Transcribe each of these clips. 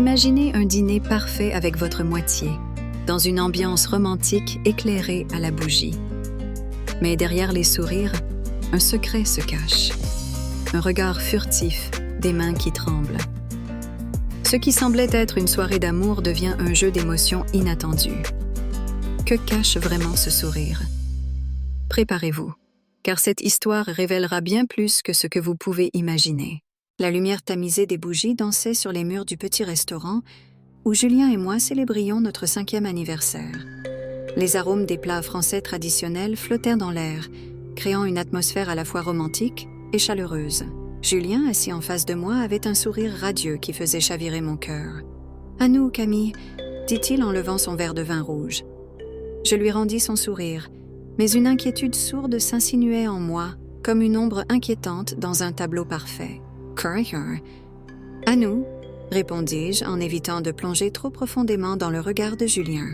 Imaginez un dîner parfait avec votre moitié, dans une ambiance romantique éclairée à la bougie. Mais derrière les sourires, un secret se cache. Un regard furtif, des mains qui tremblent. Ce qui semblait être une soirée d'amour devient un jeu d'émotions inattendues. Que cache vraiment ce sourire? Préparez-vous, car cette histoire révélera bien plus que ce que vous pouvez imaginer. La lumière tamisée des bougies dansait sur les murs du petit restaurant où Julien et moi célébrions notre 5e anniversaire. Les arômes des plats français traditionnels flottèrent dans l'air, créant une atmosphère à la fois romantique et chaleureuse. Julien, assis en face de moi, avait un sourire radieux qui faisait chavirer mon cœur. « À nous, Camille », dit-il en levant son verre de vin rouge. Je lui rendis son sourire, mais une inquiétude sourde s'insinuait en moi, comme une ombre inquiétante dans un tableau parfait. « Courier »« À nous », répondis-je en évitant de plonger trop profondément dans le regard de Julien.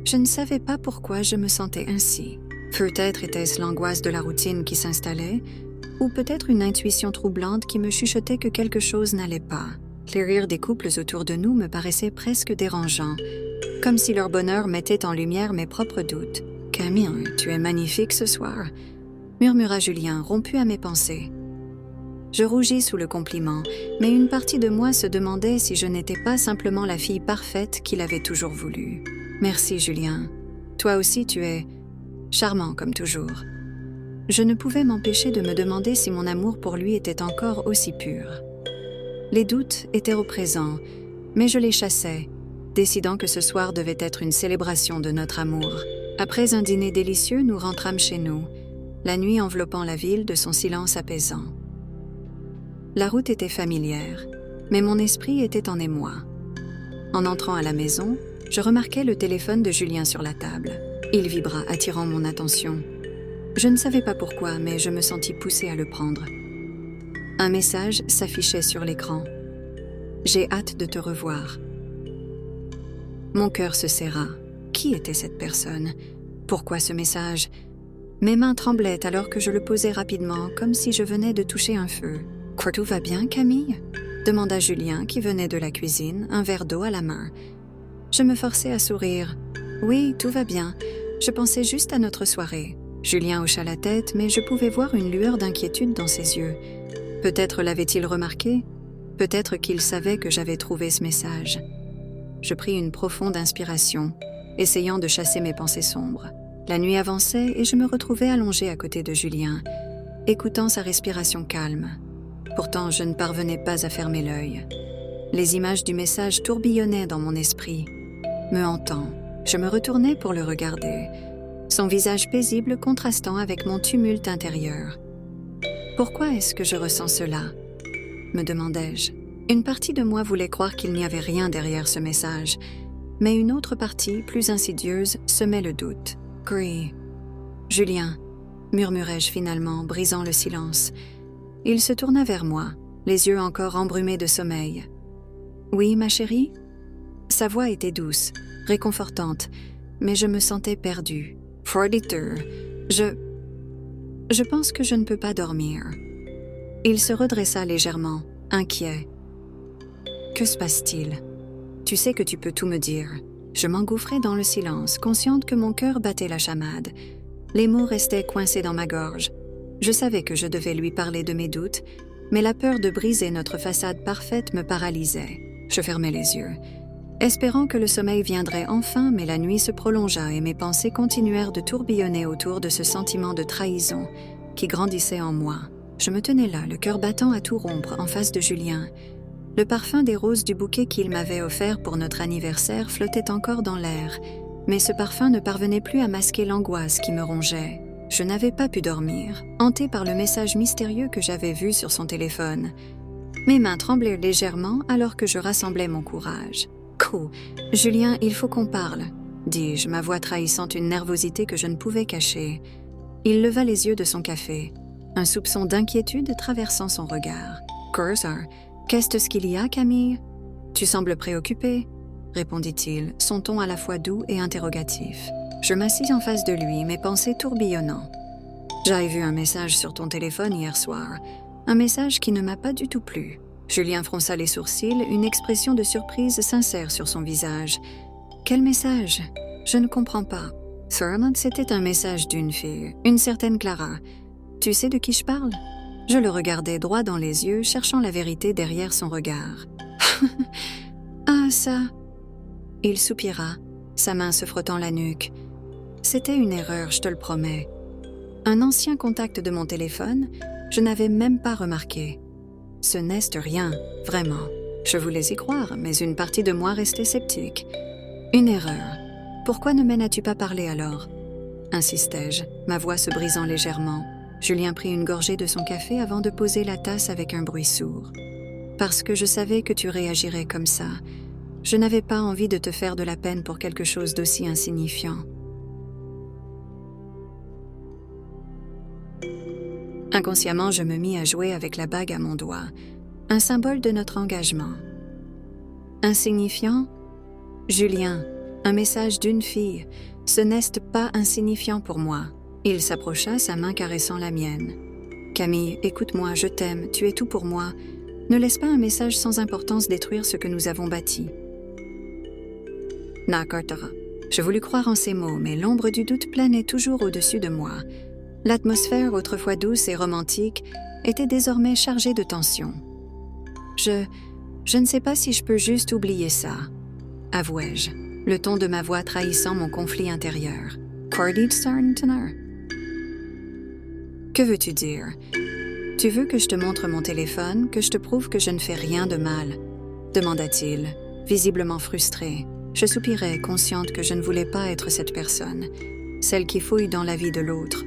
Je ne savais pas pourquoi je me sentais ainsi. Peut-être était-ce l'angoisse de la routine qui s'installait, ou peut-être une intuition troublante qui me chuchotait que quelque chose n'allait pas. Les rires des couples autour de nous me paraissaient presque dérangeants, comme si leur bonheur mettait en lumière mes propres doutes. « Camille, tu es magnifique ce soir », murmura Julien, rompu à mes pensées. Je rougis sous le compliment, mais une partie de moi se demandait si je n'étais pas simplement la fille parfaite qu'il avait toujours voulu. « Merci, Julien. Toi aussi, tu es charmant comme toujours. » Je ne pouvais m'empêcher de me demander si mon amour pour lui était encore aussi pur. Les doutes étaient au présent, mais je les chassais, décidant que ce soir devait être une célébration de notre amour. Après un dîner délicieux, nous rentrâmes chez nous, la nuit enveloppant la ville de son silence apaisant. La route était familière, mais mon esprit était en émoi. En entrant à la maison, je remarquai le téléphone de Julien sur la table. Il vibra, attirant mon attention. Je ne savais pas pourquoi, mais je me sentis poussée à le prendre. Un message s'affichait sur l'écran. « J'ai hâte de te revoir. » Mon cœur se serra. Qui était cette personne? Pourquoi ce message? Mes mains tremblaient alors que je le posais rapidement, comme si je venais de toucher un feu. « Quoi, tout va bien, Camille ?» demanda Julien, qui venait de la cuisine, un verre d'eau à la main. Je me forçai à sourire. « Oui, tout va bien. Je pensais juste à notre soirée. » Julien hocha la tête, mais je pouvais voir une lueur d'inquiétude dans ses yeux. Peut-être l'avait-il remarqué? Peut-être qu'il savait que j'avais trouvé ce message. Je pris une profonde inspiration, essayant de chasser mes pensées sombres. La nuit avançait et je me retrouvais allongée à côté de Julien, écoutant sa respiration calme. Pourtant, je ne parvenais pas à fermer l'œil. Les images du message tourbillonnaient dans mon esprit. Me hantant, je me retournai pour le regarder, son visage paisible contrastant avec mon tumulte intérieur. « Pourquoi est-ce que je ressens cela ?» me demandai-je. Une partie de moi voulait croire qu'il n'y avait rien derrière ce message, mais une autre partie, plus insidieuse, semait le doute. « Gris. »« Julien » murmurai-je finalement, brisant le silence. Il se tourna vers moi, les yeux encore embrumés de sommeil. « Oui, ma chérie ?» Sa voix était douce, réconfortante, mais je me sentais perdue. « 42. Je pense que je ne peux pas dormir. » Il se redressa légèrement, inquiet. « Que se passe-t-il? Tu sais que tu peux tout me dire. » Je m'engouffrais dans le silence, consciente que mon cœur battait la chamade. Les mots restaient coincés dans ma gorge. Je savais que je devais lui parler de mes doutes, mais la peur de briser notre façade parfaite me paralysait. Je fermai les yeux, espérant que le sommeil viendrait enfin, mais la nuit se prolongea et mes pensées continuèrent de tourbillonner autour de ce sentiment de trahison qui grandissait en moi. Je me tenais là, le cœur battant à tout rompre, en face de Julien. Le parfum des roses du bouquet qu'il m'avait offert pour notre anniversaire flottait encore dans l'air, mais ce parfum ne parvenait plus à masquer l'angoisse qui me rongeait. Je n'avais pas pu dormir, hantée par le message mystérieux que j'avais vu sur son téléphone. Mes mains tremblaient légèrement alors que je rassemblais mon courage. « Julien, il faut qu'on parle », dis-je, ma voix trahissant une nervosité que je ne pouvais cacher. Il leva les yeux de son café, un soupçon d'inquiétude traversant son regard. « Cursor, qu'est-ce qu'il y a, Camille? Tu sembles préoccupée », répondit-il, son ton à la fois doux et interrogatif. Je m'assis en face de lui, mes pensées tourbillonnant. « J'avais vu un message sur ton téléphone hier soir, un message qui ne m'a pas du tout plu. » Julien fronça les sourcils, une expression de surprise sincère sur son visage. « Quel message? Je ne comprends pas. » Thurmond, c'était un message d'une fille, une certaine Clara. Tu sais de qui je parle? Je le regardais droit dans les yeux, cherchant la vérité derrière son regard. « Ah, ça... » Il soupira, sa main se frottant la nuque. « C'était une erreur, je te le promets. Un ancien contact de mon téléphone, je n'avais même pas remarqué. Ce n'est rien, vraiment. Je voulais y croire, mais une partie de moi restait sceptique. Une erreur. Pourquoi ne m'en as-tu pas parlé alors? Insistai-je, ma voix se brisant légèrement. Julien prit une gorgée de son café avant de poser la tasse avec un bruit sourd. Parce que je savais que tu réagirais comme ça. Je n'avais pas envie de te faire de la peine pour quelque chose d'aussi insignifiant. Inconsciemment, je me mis à jouer avec la bague à mon doigt, un symbole de notre engagement. Insignifiant? Julien, un message d'une fille, ce n'est pas insignifiant pour moi. Il s'approcha, sa main caressant la mienne. Camille, écoute-moi, je t'aime, tu es tout pour moi. Ne laisse pas un message sans importance détruire ce que nous avons bâti. Nakartara. Je voulus croire en ces mots, mais l'ombre du doute planait toujours au-dessus de moi. L'atmosphère, autrefois douce et romantique, était désormais chargée de tension. Je ne sais pas si je peux juste oublier ça, avouai-je, le ton de ma voix trahissant mon conflit intérieur. Que veux-tu dire? Tu veux que je te montre mon téléphone, que je te prouve que je ne fais rien de mal? Demanda-t-il, visiblement frustré. Je soupirai, consciente que je ne voulais pas être cette personne, celle qui fouille dans la vie de l'autre.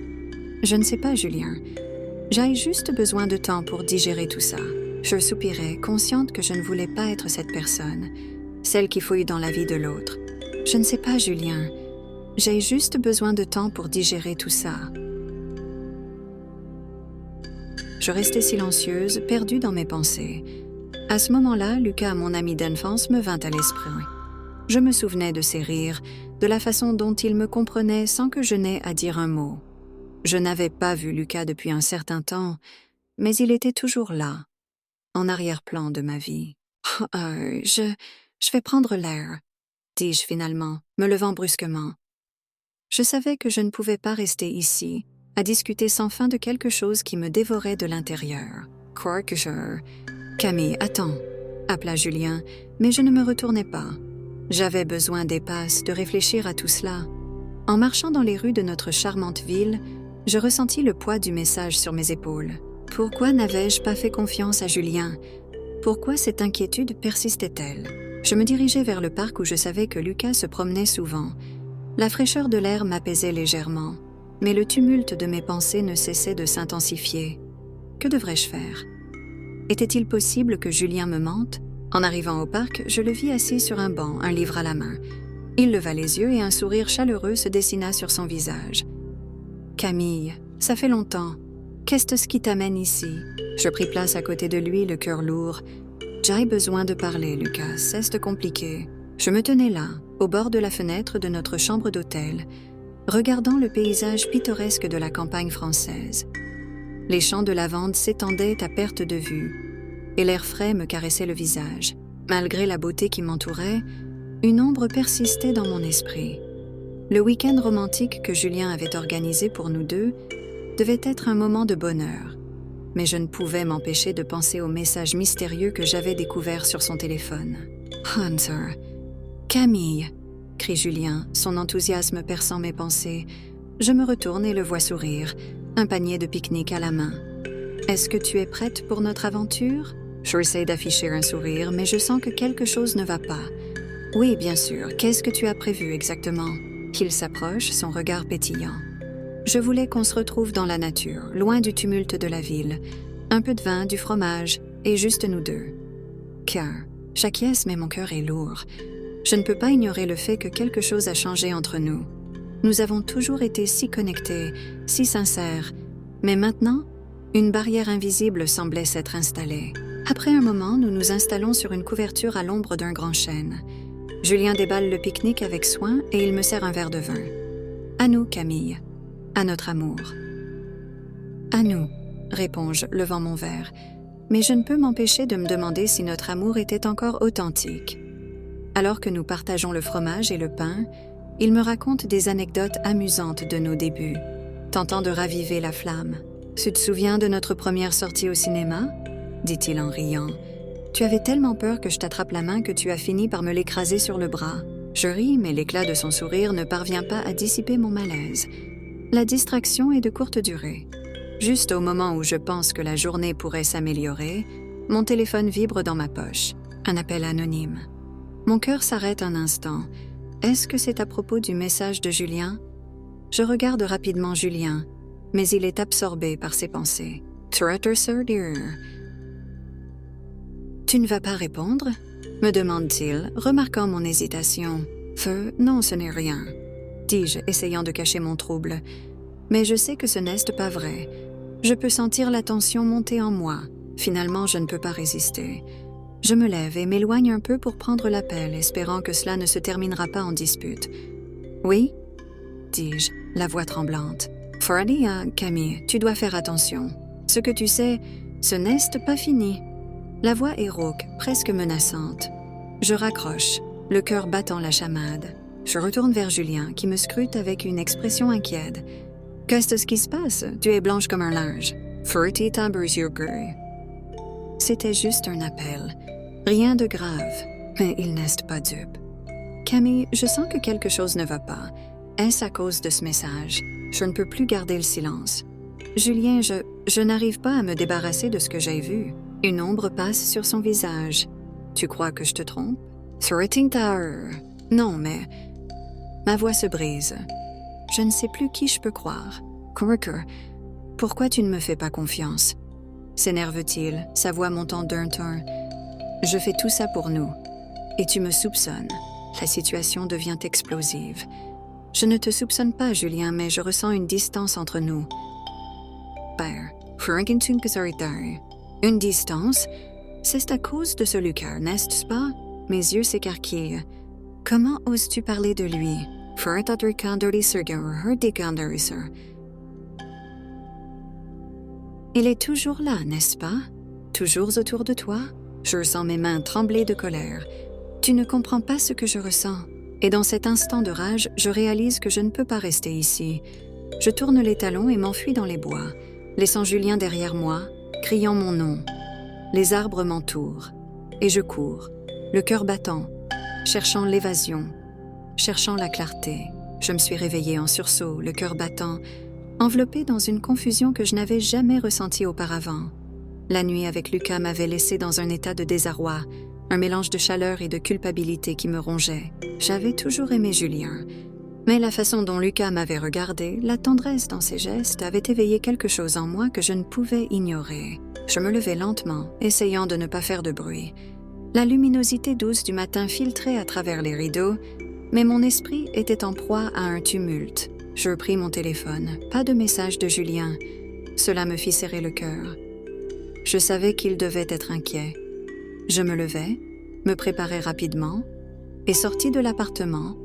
Je ne sais pas, Julien. J'ai juste besoin de temps pour digérer tout ça. Je soupirai, consciente que je ne voulais pas être cette personne, celle qui fouille dans la vie de l'autre. Je ne sais pas, Julien. J'ai juste besoin de temps pour digérer tout ça. Je restais silencieuse, perdue dans mes pensées. À ce moment-là, Lucas, mon ami d'enfance, me vint à l'esprit. Je me souvenais de ses rires, de la façon dont il me comprenait sans que je n'aie à dire un mot. Je n'avais pas vu Lucas depuis un certain temps, mais il était toujours là, en arrière-plan de ma vie. « Je vais prendre l'air », dis-je finalement, me levant brusquement. Je savais que je ne pouvais pas rester ici, à discuter sans fin de quelque chose qui me dévorait de l'intérieur. « Quoi que je... »« Camille, attends », appela Julien, mais je ne me retournai pas. J'avais besoin d'espace, de réfléchir à tout cela. En marchant dans les rues de notre charmante ville, je ressentis le poids du message sur mes épaules. Pourquoi n'avais-je pas fait confiance à Julien? Pourquoi cette inquiétude persistait-elle? Je me dirigeais vers le parc où je savais que Lucas se promenait souvent. La fraîcheur de l'air m'apaisait légèrement, mais le tumulte de mes pensées ne cessait de s'intensifier. Que devrais-je faire? Était-il possible que Julien me mente? En arrivant au parc, je le vis assis sur un banc, un livre à la main. Il leva les yeux et un sourire chaleureux se dessina sur son visage. « Camille, ça fait longtemps. Qu'est-ce qui t'amène ici? » Je pris place à côté de lui, le cœur lourd. « J'ai besoin de parler, Lucas, c'est compliqué. » Je me tenais là, au bord de la fenêtre de notre chambre d'hôtel, regardant le paysage pittoresque de la campagne française. Les champs de lavande s'étendaient à perte de vue, et l'air frais me caressait le visage. Malgré la beauté qui m'entourait, une ombre persistait dans mon esprit. Le week-end romantique que Julien avait organisé pour nous deux devait être un moment de bonheur, mais je ne pouvais m'empêcher de penser au message mystérieux que j'avais découvert sur son téléphone. « Hunter, Camille !» crie Julien, son enthousiasme perçant mes pensées. Je me retourne et le vois sourire, un panier de pique-nique à la main. « Est-ce que tu es prête pour notre aventure ?» J'essaie d'afficher un sourire, mais je sens que quelque chose ne va pas. « Oui, bien sûr. Qu'est-ce que tu as prévu exactement ?» Il s'approche, son regard pétillant. « Je voulais qu'on se retrouve dans la nature, loin du tumulte de la ville. Un peu de vin, du fromage, et juste nous deux. » Car, j'acquiesce, mais mon cœur est lourd. Je ne peux pas ignorer le fait que quelque chose a changé entre nous. Nous avons toujours été si connectés, si sincères, mais maintenant, une barrière invisible semblait s'être installée. Après un moment, nous nous installons sur une couverture à l'ombre d'un grand chêne. Julien déballe le pique-nique avec soin et il me sert un verre de vin. À nous, Camille. À notre amour. À nous, réponds-je, levant mon verre. mais je ne peux m'empêcher de me demander si notre amour était encore authentique. Alors que nous partageons le fromage et le pain, il me raconte des anecdotes amusantes de nos débuts, tentant de raviver la flamme. « Tu te souviens de notre première sortie au cinéma ?» dit-il en riant. « Tu avais tellement peur que je t'attrape la main que tu as fini par me l'écraser sur le bras. » Je ris, mais l'éclat de son sourire ne parvient pas à dissiper mon malaise. La distraction est de courte durée. Juste au moment où je pense que la journée pourrait s'améliorer, mon téléphone vibre dans ma poche. Un appel anonyme. Mon cœur s'arrête un instant. Est-ce que c'est à propos du message de Julien? Je regarde rapidement Julien, mais il est absorbé par ses pensées. « Tu ne vas pas répondre ?» me demande-t-il, remarquant mon hésitation. « Non, ce n'est rien », dis-je, essayant de cacher mon trouble. Mais je sais que ce n'est pas vrai. Je peux sentir la tension monter en moi. Finalement, je ne peux pas résister. Je me lève et m'éloigne un peu pour prendre l'appel, espérant que cela ne se terminera pas en dispute. « Oui ?» dis-je, la voix tremblante. « Freddy, Camille, tu dois faire attention. Ce que tu sais, ce n'est pas fini. » La voix est rauque, presque menaçante. Je raccroche, le cœur battant la chamade. Je retourne vers Julien, qui me scrute avec une expression inquiète. « Qu'est-ce qui se passe? Tu es blanche comme un linge. » C'était juste un appel. Rien de grave, mais il n'est pas dupe. « Camille, je sens que quelque chose ne va pas. Est-ce à cause de ce message? Je ne peux plus garder le silence. Julien, je n'arrive pas à me débarrasser de ce que j'ai vu. » Une ombre passe sur son visage. « Tu crois que je te trompe? » Non, mais... Ma voix se brise. Je ne sais plus qui je peux croire. « Pourquoi tu ne me fais pas confiance? » s'énerve-t-il, sa voix montant d'un ton. « Je fais tout ça pour nous. Et tu me soupçonnes. » La situation devient explosive. « Je ne te soupçonne pas, Julien, mais je ressens une distance entre nous. » Une distance? C'est à cause de ce Lucas, n'est-ce pas? Mes yeux s'écarquillent. Comment oses-tu parler de lui? Il est toujours là, n'est-ce pas? Toujours autour de toi? Je ressens mes mains trembler de colère. Tu ne comprends pas ce que je ressens. Et dans cet instant de rage, je réalise que je ne peux pas rester ici. Je tourne les talons et m'enfuis dans les bois, laissant Julien derrière moi, criant mon nom. Les arbres m'entourent, et je cours, le cœur battant, cherchant l'évasion, cherchant la clarté. Je me suis réveillée en sursaut, le cœur battant, enveloppée dans une confusion que je n'avais jamais ressentie auparavant. La nuit avec Lucas m'avait laissée dans un état de désarroi, un mélange de chaleur et de culpabilité qui me rongeait. J'avais toujours aimé Julien, mais la façon dont Lucas m'avait regardée, la tendresse dans ses gestes, avait éveillé quelque chose en moi que je ne pouvais ignorer. Je me levai lentement, essayant de ne pas faire de bruit. La luminosité douce du matin filtrait à travers les rideaux, mais mon esprit était en proie à un tumulte. Je pris mon téléphone, pas de message de Julien. Cela me fit serrer le cœur. Je savais qu'il devait être inquiet. Je me levai, me préparai rapidement, et sortis de l'appartement,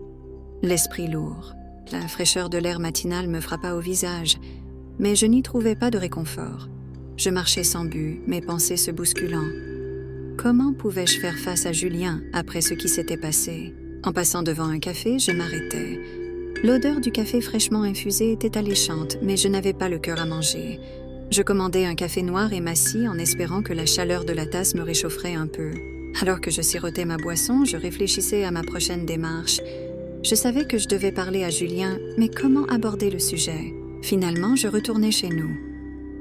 l'esprit lourd. La fraîcheur de l'air matinal me frappa au visage, mais je n'y trouvais pas de réconfort. Je marchais sans but, mes pensées se bousculant. Comment pouvais-je faire face à Julien après ce qui s'était passé? En passant devant un café, je m'arrêtai. L'odeur du café fraîchement infusé était alléchante, mais je n'avais pas le cœur à manger. Je commandai un café noir et m'assis en espérant que la chaleur de la tasse me réchaufferait un peu. Alors que je sirotais ma boisson, je réfléchissais à ma prochaine démarche. Je savais que je devais parler à Julien, mais comment aborder le sujet? Finalement, je retournai chez nous.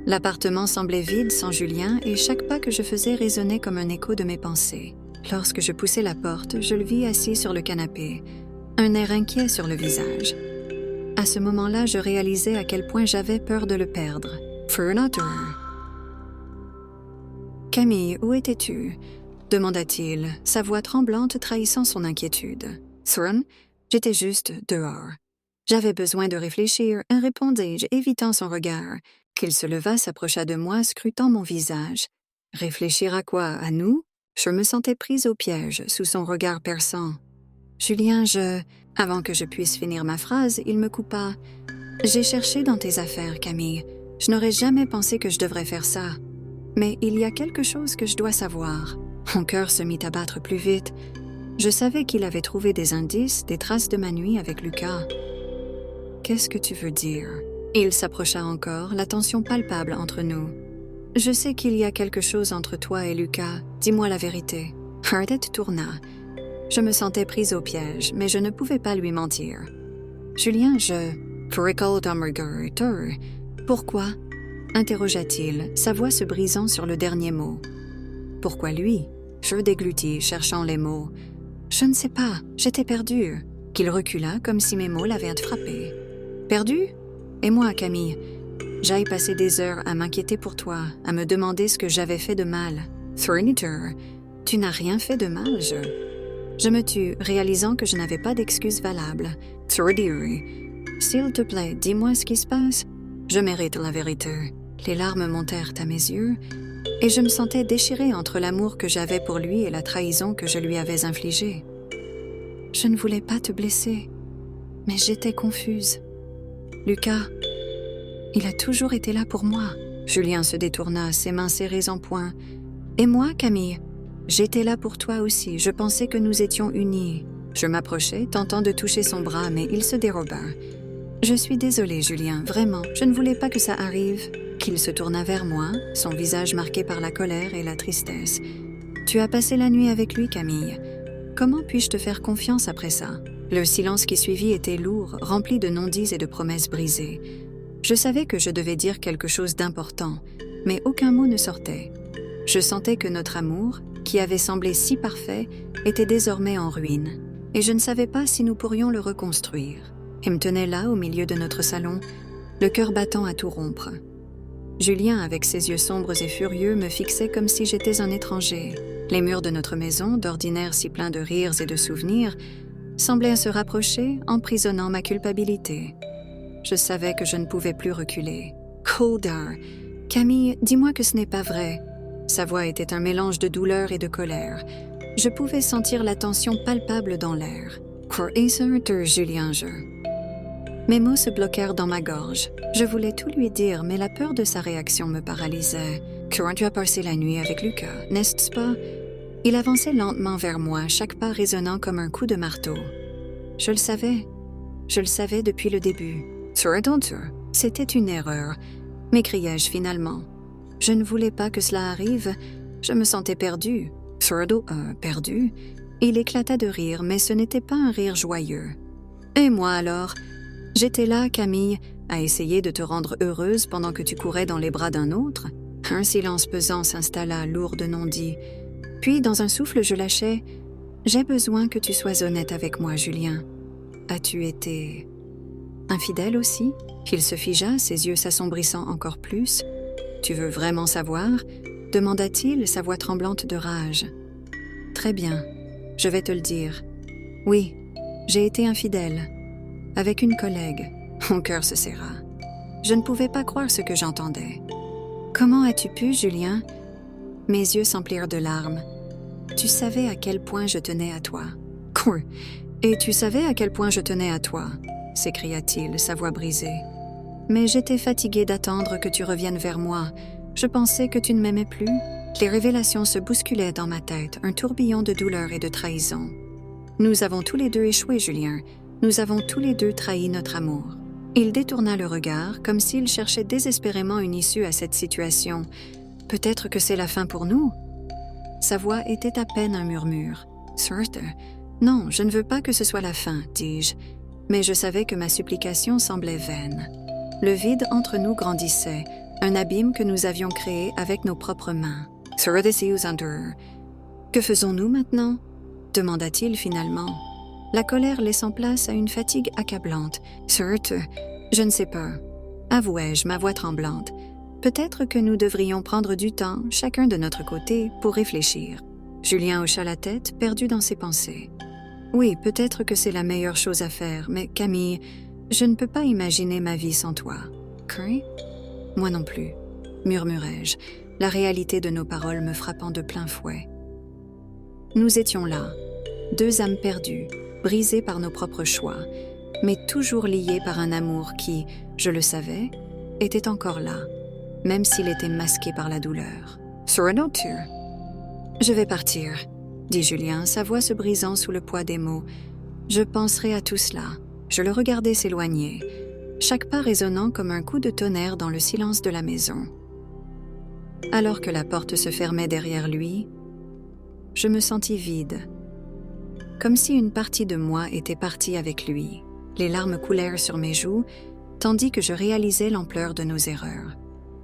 L'appartement semblait vide sans Julien et chaque pas que je faisais résonnait comme un écho de mes pensées. Lorsque je poussai la porte, je le vis assis sur le canapé, un air inquiet sur le visage. À ce moment-là, je réalisais à quel point j'avais peur de le perdre. « Camille, où étais-tu » demanda-t-il, sa voix tremblante trahissant son inquiétude. « Thorn, j'étais juste dehors. » J'avais besoin de réfléchir, répondis-je, évitant son regard. Qu'il se leva, s'approcha de moi, scrutant mon visage. Réfléchir à quoi? À nous? Je me sentais prise au piège, sous son regard perçant. « Julien, Avant que je puisse finir ma phrase, il me coupa. « J'ai cherché dans tes affaires, Camille. Je n'aurais jamais pensé que je devrais faire ça. » Mais il y a quelque chose que je dois savoir. » Mon cœur se mit à battre plus vite. Je savais qu'il avait trouvé des indices, des traces de ma nuit avec Lucas. « Qu'est-ce que tu veux dire? » Il s'approcha encore, la tension palpable entre nous. « Je sais qu'il y a quelque chose entre toi et Lucas. Dis-moi la vérité. » Ardette tourna. Je me sentais prise au piège, mais je ne pouvais pas lui mentir. « Julien, Pourquoi ?» interrogea-t-il, sa voix se brisant sur le dernier mot. « Pourquoi lui ?» Je déglutis, cherchant les mots. « Je ne sais pas, j'étais perdue. » Qu'il recula comme si mes mots l'avaient frappé. « Perdu? Et moi, Camille? J'aille passer des heures à m'inquiéter pour toi, à me demander ce que j'avais fait de mal. Furniture, tu n'as rien fait de mal, Je me tus, réalisant que je n'avais pas d'excuse valable. S'il te plaît, dis-moi ce qui se passe. Je mérite la vérité. Les larmes montèrent à mes yeux, et je me sentais déchirée entre l'amour que j'avais pour lui et la trahison que je lui avais infligée. Je ne voulais pas te blesser, mais j'étais confuse. Lucas, il a toujours été là pour moi. Julien se détourna, ses mains serrées en poing. Et moi, Camille, j'étais là pour toi aussi, je pensais que nous étions unis. Je m'approchai, tentant de toucher son bras, mais il se déroba. Je suis désolée, Julien, vraiment, je ne voulais pas que ça arrive. Qu'il se tourna vers moi, son visage marqué par la colère et la tristesse. Tu as passé la nuit avec lui, Camille. Comment puis-je te faire confiance après ça? Le silence qui suivit était lourd, rempli de non-dits et de promesses brisées. Je savais que je devais dire quelque chose d'important, mais aucun mot ne sortait. Je sentais que notre amour, qui avait semblé si parfait, était désormais en ruine, et je ne savais pas si nous pourrions le reconstruire. Il me tenait là, au milieu de notre salon, le cœur battant à tout rompre. Julien, avec ses yeux sombres et furieux, me fixait comme si j'étais un étranger. Les murs de notre maison, d'ordinaire si pleins de rires et de souvenirs, semblaient se rapprocher, emprisonnant ma culpabilité. Je savais que je ne pouvais plus reculer. « Coldar, Camille, dis-moi que ce n'est pas vrai. » Sa voix était un mélange de douleur et de colère. Je pouvais sentir la tension palpable dans l'air. « Julien, Mes mots se bloquèrent dans ma gorge. Je voulais tout lui dire, mais la peur de sa réaction me paralysait. « Quand tu as passé la nuit avec Lucas, n'est-ce pas? » Il avançait lentement vers moi, chaque pas résonnant comme un coup de marteau. Je le savais depuis le début. « C'était une erreur, » m'écriai-je finalement. Je ne voulais pas que cela arrive, je me sentais perdue. Perdu? Il éclata de rire, mais ce n'était pas un rire joyeux. Et moi alors? J'étais là, Camille, à essayer de te rendre heureuse pendant que tu courais dans les bras d'un autre. Un silence pesant s'installa, lourd de non-dits. Puis, dans un souffle, je lâchai. « J'ai besoin que tu sois honnête avec moi, Julien. As-tu été infidèle aussi ?» Il se figea, ses yeux s'assombrissant encore plus. « Tu veux vraiment savoir ?» demanda-t-il, sa voix tremblante de rage. « Très bien, je vais te le dire. Oui, j'ai été infidèle. Avec une collègue. » Mon cœur se serra. Je ne pouvais pas croire ce que j'entendais. « Comment as-tu pu, Julien ?» Mes yeux s'emplirent de larmes. « Tu savais à quel point je tenais à toi. »« Quoi? Et tu savais à quel point je tenais à toi ?» s'écria-t-il, sa voix brisée. « Mais j'étais fatiguée d'attendre que tu reviennes vers moi. Je pensais que tu ne m'aimais plus. » Les révélations se bousculaient dans ma tête, un tourbillon de douleur et de trahison. Nous avons tous les deux échoué, Julien. Nous avons tous les deux trahi notre amour. Il détourna le regard, comme s'il cherchait désespérément une issue à cette situation. Peut-être que c'est la fin pour nous? Sa voix était à peine un murmure. « Certes, non, je ne veux pas que ce soit la fin, dis-je. » Mais je savais que ma supplication semblait vaine. Le vide entre nous grandissait, un abîme que nous avions créé avec nos propres mains. « Que faisons-nous maintenant ?» demanda-t-il finalement. La colère laissant place à une fatigue accablante. « Certes, je ne sais pas. » avouai-je, ma voix tremblante. Peut-être que nous devrions prendre du temps, chacun de notre côté, pour réfléchir. Julien hocha la tête, perdu dans ses pensées. Oui, peut-être que c'est la meilleure chose à faire, mais Camille, je ne peux pas imaginer ma vie sans toi. Curry? Moi non plus, murmurai-je, la réalité de nos paroles me frappant de plein fouet. Nous étions là, deux âmes perdues, brisées par nos propres choix, mais toujours liées par un amour qui, je le savais, était encore là, même s'il était masqué par la douleur. Sur une autre. Je vais partir, dit Julien, sa voix se brisant sous le poids des mots. Je penserai à tout cela. Je le regardais s'éloigner, chaque pas résonnant comme un coup de tonnerre dans le silence de la maison. Alors que la porte se fermait derrière lui, je me sentis vide, comme si une partie de moi était partie avec lui. Les larmes coulèrent sur mes joues, tandis que je réalisais l'ampleur de nos erreurs.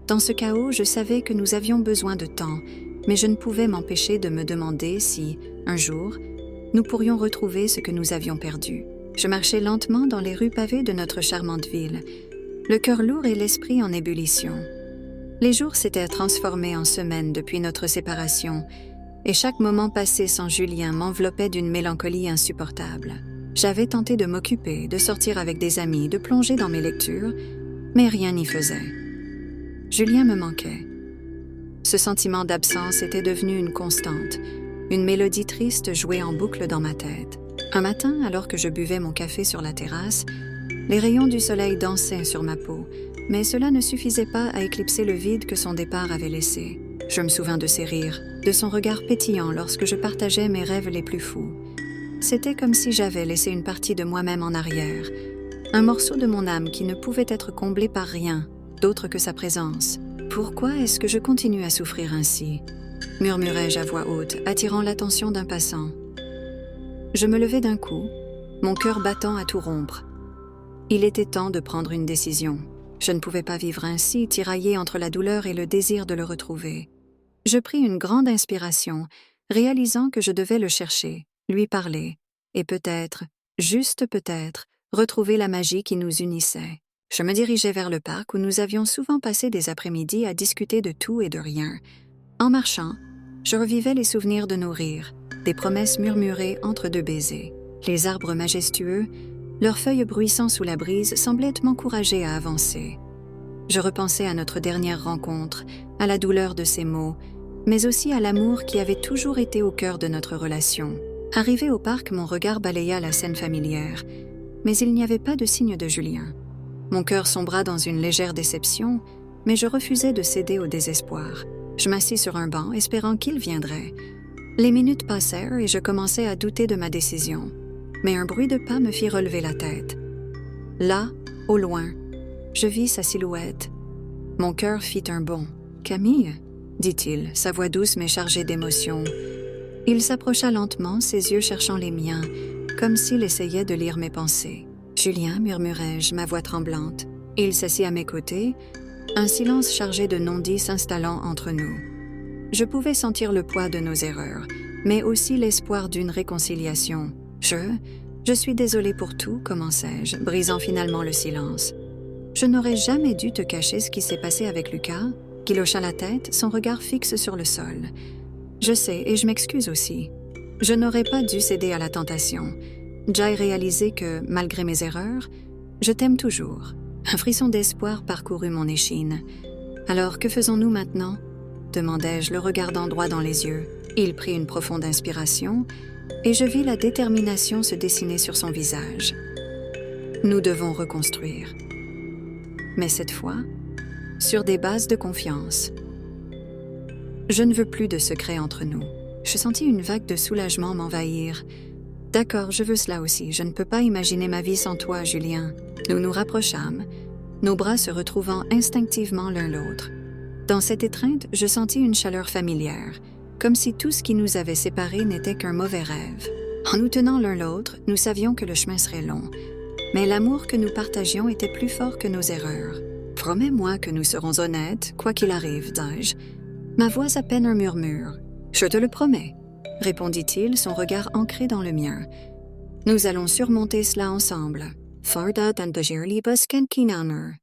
Dans ce chaos, je savais que nous avions besoin de temps, mais je ne pouvais m'empêcher de me demander si, un jour, nous pourrions retrouver ce que nous avions perdu. Je marchais lentement dans les rues pavées de notre charmante ville, le cœur lourd et l'esprit en ébullition. Les jours s'étaient transformés en semaines depuis notre séparation, et chaque moment passé sans Julien m'enveloppait d'une mélancolie insupportable. J'avais tenté de m'occuper, de sortir avec des amis, de plonger dans mes lectures, mais rien n'y faisait. Julien me manquait. Ce sentiment d'absence était devenu une constante, une mélodie triste jouée en boucle dans ma tête. Un matin, alors que je buvais mon café sur la terrasse, les rayons du soleil dansaient sur ma peau, mais cela ne suffisait pas à éclipser le vide que son départ avait laissé. Je me souvins de ses rires, de son regard pétillant lorsque je partageais mes rêves les plus fous. C'était comme si j'avais laissé une partie de moi-même en arrière, un morceau de mon âme qui ne pouvait être comblé par rien d'autre que sa présence. Pourquoi est-ce que je continue à souffrir ainsi ? Murmurai-je à voix haute, attirant l'attention d'un passant. Je me levai d'un coup, mon cœur battant à tout rompre. Il était temps de prendre une décision. Je ne pouvais pas vivre ainsi, tiraillée entre la douleur et le désir de le retrouver. Je pris une grande inspiration, réalisant que je devais le chercher, lui parler, et peut-être, juste peut-être, retrouver la magie qui nous unissait. Je me dirigeais vers le parc où nous avions souvent passé des après-midi à discuter de tout et de rien. En marchant, je revivais les souvenirs de nos rires, des promesses murmurées entre deux baisers. Les arbres majestueux, leurs feuilles bruissant sous la brise, semblaient m'encourager à avancer. Je repensais à notre dernière rencontre, à la douleur de ces mots, mais aussi à l'amour qui avait toujours été au cœur de notre relation. Arrivé au parc, mon regard balaya la scène familière, mais il n'y avait pas de signe de Julien. Mon cœur sombra dans une légère déception, mais je refusais de céder au désespoir. Je m'assis sur un banc, espérant qu'il viendrait. Les minutes passèrent et je commençais à douter de ma décision, mais un bruit de pas me fit relever la tête. Là, au loin, je vis sa silhouette. Mon cœur fit un bond. « Camille ?» dit-il, sa voix douce mais chargée d'émotion. Il s'approcha lentement, ses yeux cherchant les miens, comme s'il essayait de lire mes pensées. « Julien » murmurai-je, ma voix tremblante. Il s'assit à mes côtés, un silence chargé de non-dits s'installant entre nous. Je pouvais sentir le poids de nos erreurs, mais aussi l'espoir d'une réconciliation. « Je suis désolée pour tout, commençai-je, brisant finalement le silence. Je n'aurais jamais dû te cacher ce qui s'est passé avec Lucas, qui hocha la tête, son regard fixe sur le sol. Je sais et je m'excuse aussi. Je n'aurais pas dû céder à la tentation. J'ai réalisé que, malgré mes erreurs, je t'aime toujours. Un frisson d'espoir parcourut mon échine. Alors, que faisons-nous maintenant ? Demandai-je, le regardant droit dans les yeux. Il prit une profonde inspiration, et je vis la détermination se dessiner sur son visage. Nous devons reconstruire. Mais cette fois, sur des bases de confiance. Je ne veux plus de secrets entre nous. Je sentis une vague de soulagement m'envahir. D'accord, je veux cela aussi. Je ne peux pas imaginer ma vie sans toi, Julien. Nous nous rapprochâmes, nos bras se retrouvant instinctivement l'un l'autre. Dans cette étreinte, je sentis une chaleur familière, comme si tout ce qui nous avait séparés n'était qu'un mauvais rêve. En nous tenant l'un l'autre, nous savions que le chemin serait long, mais l'amour que nous partagions était plus fort que nos erreurs. « Promets-moi que nous serons honnêtes, quoi qu'il arrive, dis-je. » Ma voix à peine un murmure. « Je te le promets, » répondit-il, son regard ancré dans le mien. « Nous allons surmonter cela ensemble. Farda dan begeerliebes ken kinaner. »